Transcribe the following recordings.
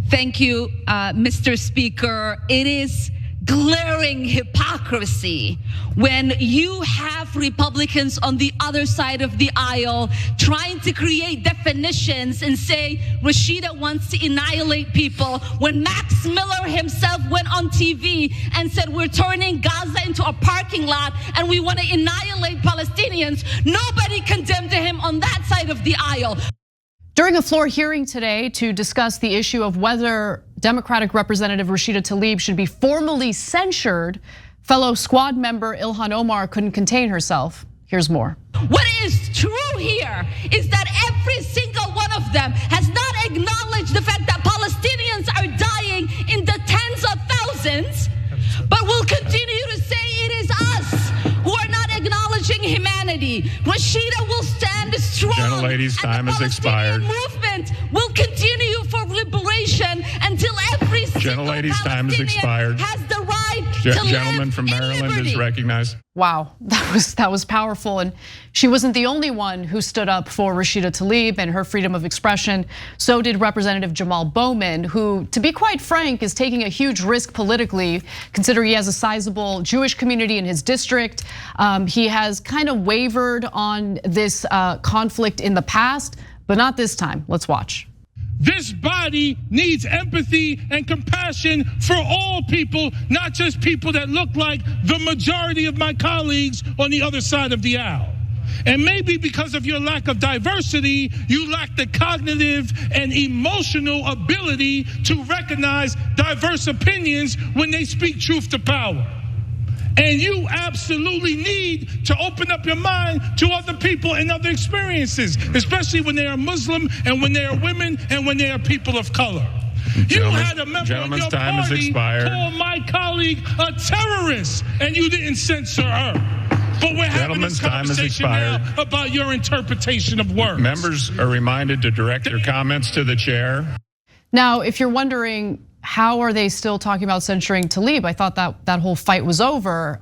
Thank you, Mr. Speaker. It is glaring hypocrisy when you have Republicans on the other side of the aisle trying to create definitions and say Rashida wants to annihilate people, when Max Miller himself went on TV and said we're turning Gaza into a parking lot and we want to annihilate Palestinians. Nobody condemned him on that side of the aisle. During a floor hearing today to discuss the issue of whether Democratic Representative Rashida Tlaib should be formally censured, fellow squad member Ilhan Omar couldn't contain herself. Here's more. What is true here is that every single one of them has not acknowledged the fact that Palestinians are dying in the tens of thousands, but will continue to say it is us who are not acknowledging humanity. Rashida will stand strong. Gentlelady's time has expired. The movement will continue for liberation until every single Palestinian has the right to Gentleman live from Maryland in is recognized. Wow, that was powerful, and she wasn't the only one who stood up for Rashida Tlaib and her freedom of expression. So did Representative Jamaal Bowman, who, to be quite frank, is taking a huge risk politically, considering he has a sizable Jewish community in his district. He has kind of wavered on this conflict in the past, but not this time. Let's watch. This body needs empathy and compassion for all people, not just people that look like the majority of my colleagues on the other side of the aisle. And maybe because of your lack of diversity, you lack the cognitive and emotional ability to recognize diverse opinions when they speak truth to power. And you absolutely need to open up your mind to other people and other experiences, especially when they are Muslim and when they are women and when they are people of color. You had a member of your party call my colleague a terrorist, and you didn't censor her. But we're having this conversation now about your interpretation of words. Members are reminded to direct their comments to the chair. Now, if you're wondering, how are they still talking about censuring Tlaib? I thought that whole fight was over.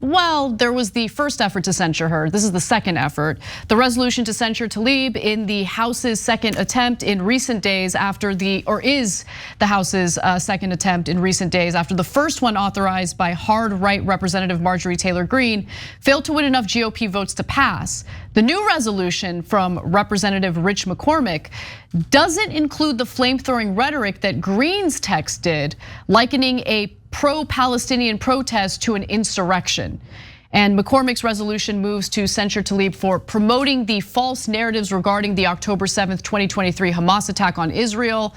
Well, there was the first effort to censure her. This is the second effort. The resolution to censure Tlaib in the House's second attempt in recent days is the House's second attempt in recent days after the first one, authorized by hard right Representative Marjorie Taylor Greene, failed to win enough GOP votes to pass. The new resolution from Representative Rich McCormick doesn't include the flame-throwing rhetoric that Greene's text did, likening a pro-Palestinian protest to an insurrection. And McCormick's resolution moves to censure Tlaib for promoting the false narratives regarding the October 7th, 2023 Hamas attack on Israel.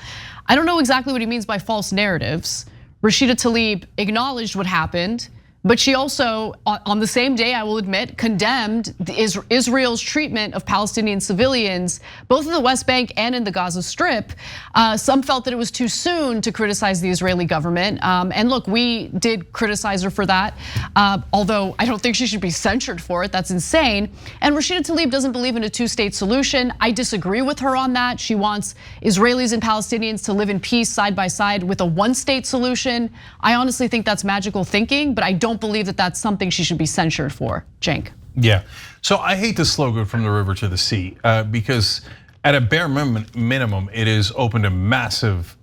I don't know exactly what he means by false narratives. Rashida Tlaib acknowledged what happened, but she also, on the same day, I will admit, condemned Israel's treatment of Palestinian civilians, both in the West Bank and in the Gaza Strip. Some felt that it was too soon to criticize the Israeli government. And look, we did criticize her for that, although I don't think she should be censured for it. That's insane. And Rashida Tlaib doesn't believe in a two-state solution. I disagree with her on that. She wants Israelis and Palestinians to live in peace side by side with a one-state solution. I honestly think that's magical thinking, but I don't believe that that's something she should be censured for. Cenk. Yeah, so I hate the slogan from the river to the sea because at a bare minimum, it is open to massive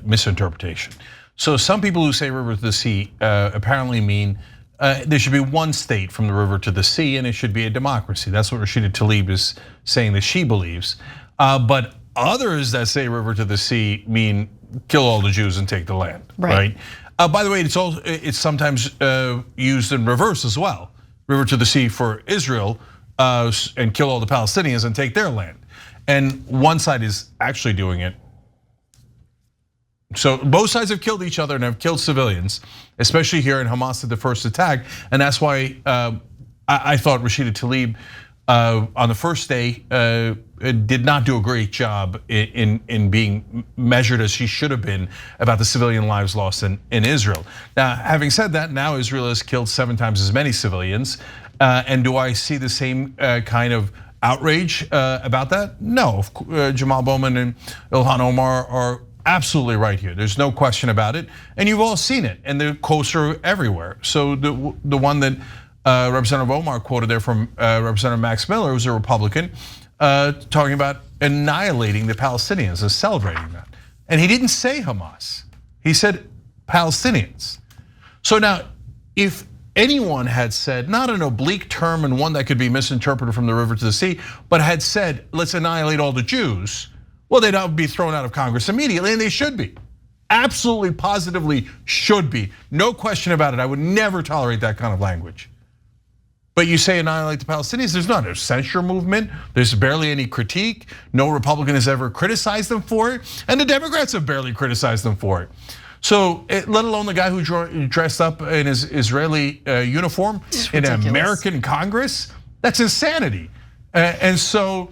misinterpretation. So some people who say river to the sea apparently mean there should be one state from the river to the sea and it should be a democracy. That's what Rashida Tlaib is saying that she believes. But others that say river to the sea mean kill all the Jews and take the land, right? By the way, it's sometimes used in reverse as well. River to the sea for Israel and kill all the Palestinians and take their land. And one side is actually doing it. So both sides have killed each other and have killed civilians, especially here in Hamas at the first attack. And that's why I thought Rashida Tlaib on the first day did not do a great job in being measured as she should have been about the civilian lives lost in Israel. Now, having said that, now Israel has killed 7 times as many civilians. And do I see the same kind of outrage about that? No, Jamaal Bowman and Ilhan Omar are absolutely right here. There's no question about it. And you've all seen it, and the quotes are everywhere. So the one that Representative Omar quoted there from Representative Max Miller, who's a Republican, talking about annihilating the Palestinians and celebrating that. And he didn't say Hamas. He said Palestinians. So now, if anyone had said, not an oblique term and one that could be misinterpreted from the river to the sea, but had said, let's annihilate all the Jews, well, they'd be thrown out of Congress immediately, and they should be. Absolutely, positively should be. No question about it. I would never tolerate that kind of language. But you say annihilate the Palestinians, there's not a censure movement. There's barely any critique. No Republican has ever criticized them for it. And the Democrats have barely criticized them for it. So let alone the guy who dressed up in his Israeli uniform in an American Congress, that's insanity. And so,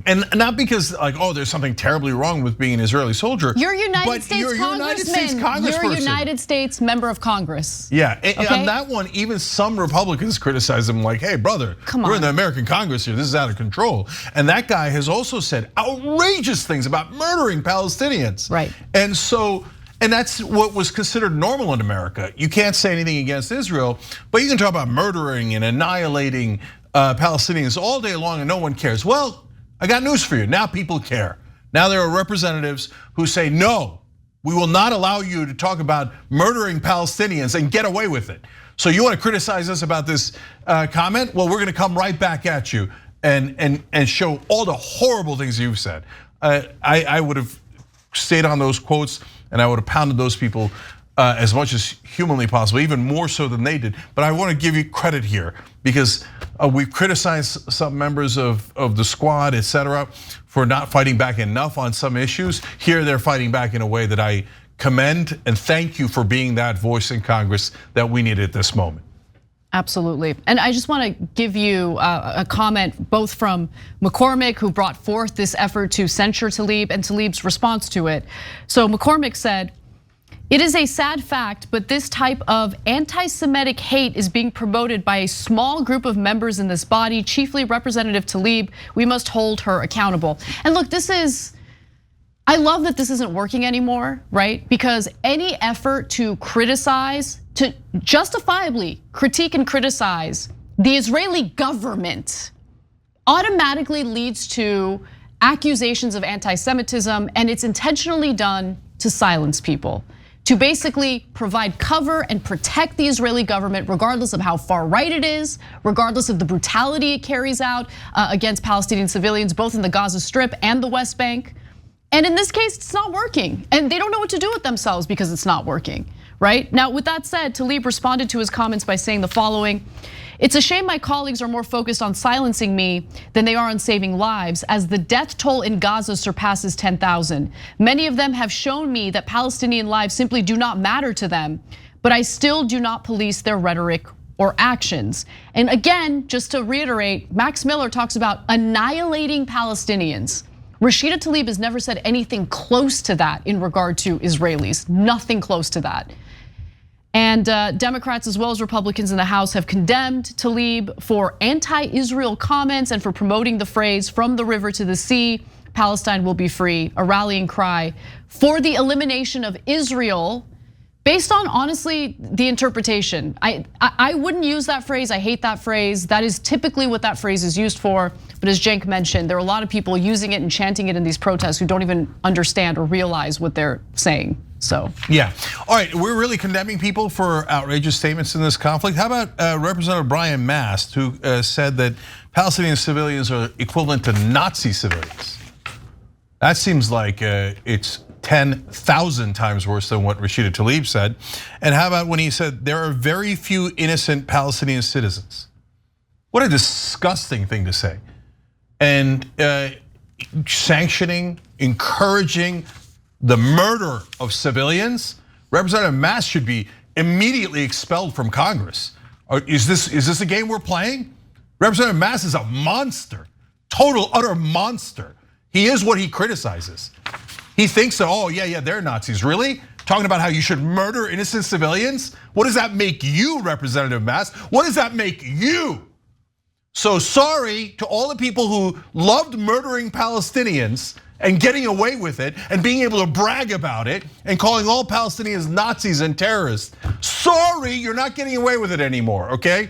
and not because like, oh, there's something terribly wrong with being an Israeli soldier. You're United States Congressman. You're a United States member of Congress. Yeah, and on that one, even some Republicans criticize him like, hey, brother, we're in the American Congress here. This is out of control. And that guy has also said outrageous things about murdering Palestinians. Right. And so, and that's what was considered normal in America. You can't say anything against Israel, but you can talk about murdering and annihilating Palestinians all day long and no one cares. Well, I got news for you. Now people care. Now there are representatives who say, no, we will not allow you to talk about murdering Palestinians and get away with it. So you want to criticize us about this comment? Well, we're going to come right back at you and show all the horrible things you've said. I would have stayed on those quotes and I would have pounded those people as much as humanly possible, even more so than they did. But I want to give you credit here because we've criticized some members of the squad, etc., for not fighting back enough on some issues. Here they're fighting back in a way that I commend and thank you for being that voice in Congress that we need at this moment. Absolutely. And I just want to give you a comment both from McCormick, who brought forth this effort to censure Tlaib, and Tlaib's response to it. So McCormick said, it is a sad fact, but this type of anti-Semitic hate is being promoted by a small group of members in this body, chiefly Representative Tlaib. We must hold her accountable. And look, I love that this isn't working anymore, right? Because any effort to criticize, to justifiably critique and criticize the Israeli government automatically leads to accusations of anti-Semitism, and it's intentionally done to silence people, to basically provide cover and protect the Israeli government regardless of how far right it is, regardless of the brutality it carries out against Palestinian civilians, both in the Gaza Strip and the West Bank. And in this case, it's not working. And they don't know what to do with themselves because it's not working, right? Now, with that said, Tlaib responded to his comments by saying the following: it's a shame my colleagues are more focused on silencing me than they are on saving lives, as the death toll in Gaza surpasses 10,000. Many of them have shown me that Palestinian lives simply do not matter to them, but I still do not police their rhetoric or actions. And again, just to reiterate, Max Miller talks about annihilating Palestinians. Rashida Tlaib has never said anything close to that in regard to Israelis, nothing close to that. And Democrats as well as Republicans in the House have condemned Tlaib for anti-Israel comments and for promoting the phrase "from the river to the sea, Palestine will be free," a rallying cry for the elimination of Israel based on, honestly, the interpretation. I wouldn't use that phrase, I hate that phrase. That is typically what that phrase is used for. But as Cenk mentioned, there are a lot of people using it and chanting it in these protests who don't even understand or realize what they're saying. So yeah, all right, we're really condemning people for outrageous statements in this conflict. How about Representative Brian Mast, who said that Palestinian civilians are equivalent to Nazi civilians? That seems like it's 10,000 times worse than what Rashida Tlaib said. And how about when he said there are very few innocent Palestinian citizens? What a disgusting thing to say. And sanctioning, encouraging the murder of civilians. Representative Mast should be immediately expelled from Congress. Is this a game we're playing? Representative Mast is a monster, total, utter monster. He is what he criticizes. He thinks that, oh yeah, they're Nazis. Really? Talking about how you should murder innocent civilians? What does that make you, Representative Mast? What does that make you? So sorry to all the people who loved murdering Palestinians and getting away with it and being able to brag about it and calling all Palestinians Nazis and terrorists. Sorry, you're not getting away with it anymore, okay?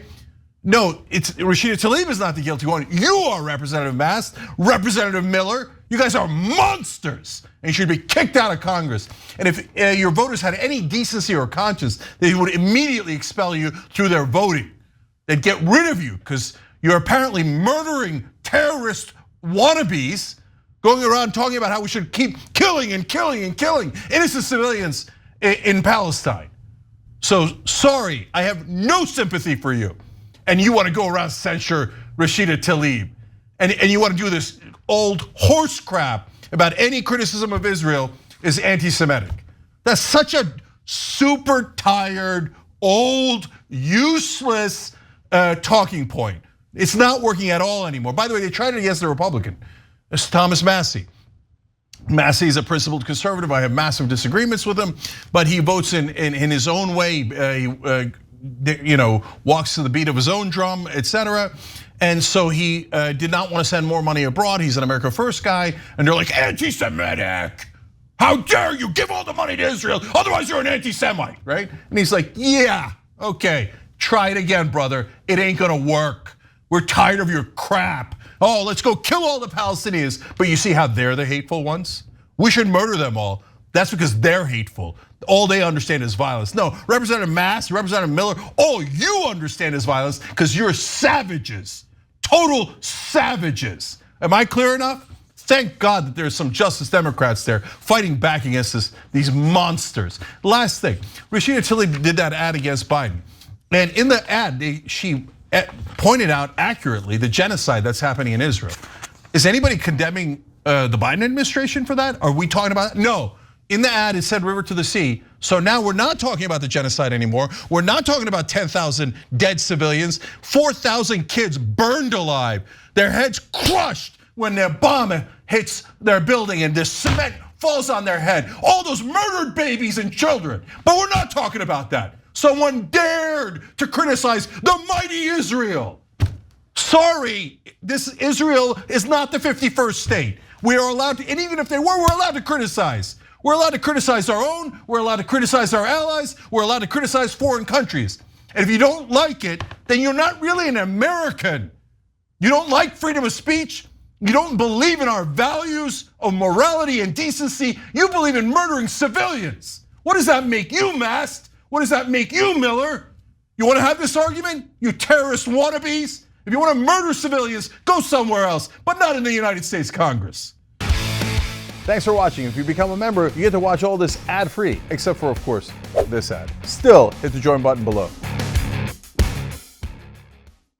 No, it's Rashida Tlaib is not the guilty one. You are Representative Mast, Representative Miller. You guys are monsters and you should be kicked out of Congress. And if your voters had any decency or conscience, they would immediately expel you through their voting. They'd get rid of you because you're apparently murdering terrorist wannabes, going around talking about how we should keep killing and killing and killing innocent civilians in Palestine. So sorry, I have no sympathy for you. And you want to go around censure Rashida Tlaib. And you want to do this old horse crap about any criticism of Israel is anti-Semitic. That's such a super tired, old, useless talking point. It's not working at all anymore. By the way, they tried it against the Republican. It's Thomas Massie. Massie is a principled conservative. I have massive disagreements with him, but he votes in his own way. He walks to the beat of his own drum, etc. And so he did not want to send more money abroad. He's an America First guy, and they're like, anti-Semitic. How dare you give all the money to Israel? Otherwise, you're an anti-Semite, right? And he's like, yeah, okay, try it again, brother. It ain't gonna work. We're tired of your crap. Oh, let's go kill all the Palestinians. But you see how they're the hateful ones? We should murder them all. That's because they're hateful. All they understand is violence. No, Representative Mast, Representative Miller, all you understand is violence because you're savages, total savages. Am I clear enough? Thank God that there's some Justice Democrats there fighting back against these monsters. Last thing, Rashida Tlaib did that ad against Biden. And in the ad, she pointed out accurately the genocide that's happening in Israel. Is anybody condemning the Biden administration for that? Are we talking about that? No. In the ad, it said river to the sea. So now we're not talking about the genocide anymore. We're not talking about 10,000 dead civilians, 4,000 kids burned alive, their heads crushed when their bomb hits their building and the cement falls on their head. All those murdered babies and children. But we're not talking about that. Someone dared to criticize the mighty Israel. Sorry, this Israel is not the 51st state. We are allowed to, and even if they were, we're allowed to criticize. We're allowed to criticize our own, we're allowed to criticize our allies, we're allowed to criticize foreign countries. And if you don't like it, then you're not really an American. You don't like freedom of speech, you don't believe in our values of morality and decency, you believe in murdering civilians. What does that make you, Mast? What does that make you, Miller? You wanna have this argument, you terrorist wannabes? If you wanna murder civilians, go somewhere else, but not in the United States Congress. Thanks for watching. If you become a member, you get to watch all this ad-free, except for, of course, this ad. Still, hit the join button below.